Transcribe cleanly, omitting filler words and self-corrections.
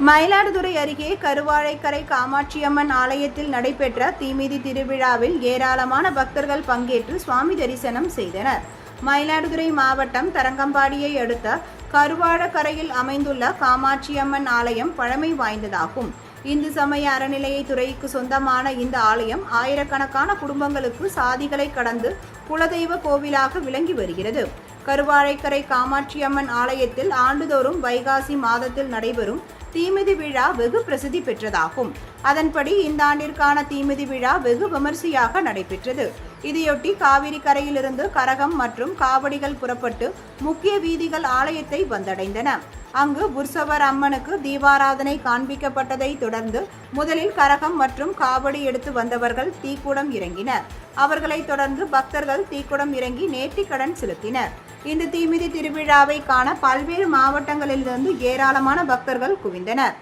மயிலாடுதுறை அருகே கருவாழைக்கரை காமாட்சியம்மன் ஆலயத்தில் நடைபெற்ற தீமிதி திருவிழாவில் ஏராளமான பக்தர்கள் பங்கேற்று சுவாமி தரிசனம் செய்தனர். மயிலாடுதுறை மாவட்டம் தரங்கம்பாடியை அடுத்த கருவாழக்கரையில் அமைந்துள்ள காமாட்சியம்மன் ஆலயம் பழமை வாய்ந்ததாகும். இந்து சமய அறநிலையத்துறைக்கு சொந்தமான இந்த ஆலயம் ஆயிரக்கணக்கான குடும்பங்களுக்கு சாதிகளை கடந்து குலதெய்வ கோவிலாக விளங்கி வருகிறது. கருவாழைக்கரை காமாட்சியம்மன் ஆலயத்தில் ஆண்டுதோறும் வைகாசி மாதத்தில் நடைபெறும் தீமிதி விழா வெகு பிரசித்தி பெற்றதாகும். அதன்படி இந்த ஆண்டிற்கான தீமிதி விழா வெகு விமர்சையாக நடைபெற்றது. இதையொட்டி காவிரி கரையிலிருந்து கரகம் மற்றும் காவடிகள் புறப்பட்டு முக்கிய வீதிகள் ஆலயத்தை வந்தடைந்தன. அங்கு உற்சவர் அம்மனுக்கு தீபாராதனை காண்பிக்கப்பட்டதை தொடர்ந்து முதலில் கரகம் மற்றும் காவடி எடுத்து வந்தவர்கள் தீக்குடம் இறங்கினர். அவர்களை தொடர்ந்து பக்தர்கள் தீக்குடம் இறங்கி நேர்த்திக்கடன் செலுத்தினர். இந்த தீமிதி திருவிழாவை காண பல்வேறு மாவட்டங்களிலிருந்து ஏராளமான பக்தர்கள் குவிந்தனர்.